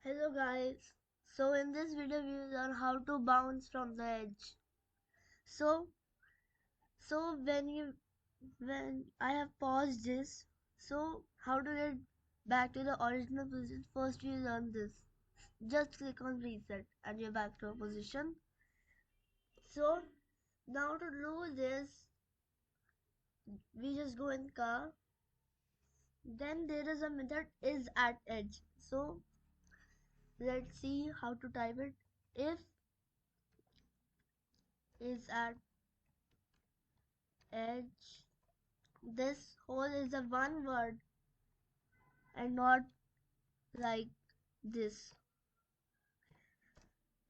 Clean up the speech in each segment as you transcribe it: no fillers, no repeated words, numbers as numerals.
Hello guys. So in this video we will learn how to bounce from the edge. So so when I have paused this, so how to get back to the original position? First we learn this. Just click on reset and you're back to a position. So now to do this, we just go in car. Then there is a method isAtEdge. So let's see how to type it. If isAtEdge, this whole is a one word and not like this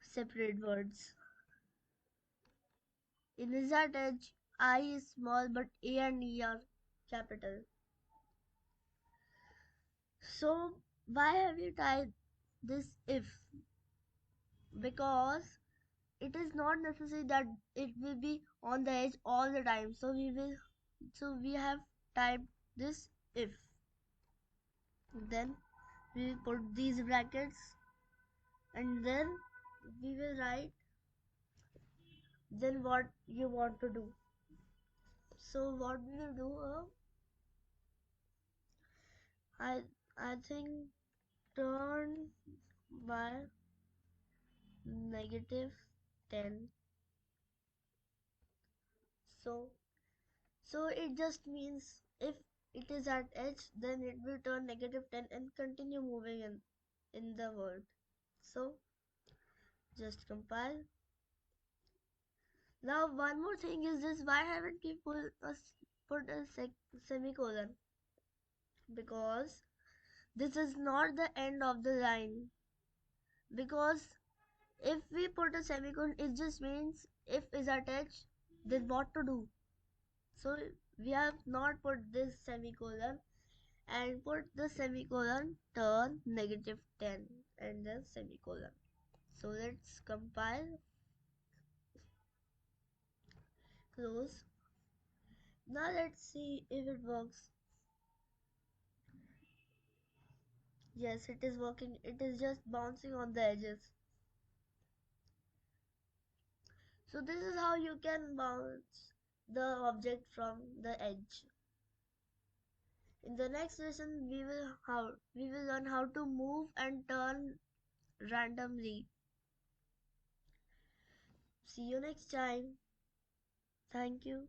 separate words. In isAtEdge, I is small but A and E are capital. So why have you typed this if? Because it is not necessary that it will be on the edge all the time. So we have typed this if. Then we will put these brackets and then we will write then what you want to do. So what we will do, I I think turn by negative 10. So so it just means if it is at edge, then it will turn negative 10 and continue moving in the world. So just compile. Now one more thing is this: why haven't we put a semicolon? Because this is not the end of the line. Because if we put a semicolon, it just means if is attached, then what to do. So we have not put this semicolon and put the semicolon turn negative 10 and then semicolon. So let's compile, close. Now let's see if it works. Yes, it is working. It is just bouncing on the edges. So this is how you can bounce the object from the edge. In the next lesson, we will learn how to move and turn randomly. See you next time. Thank you.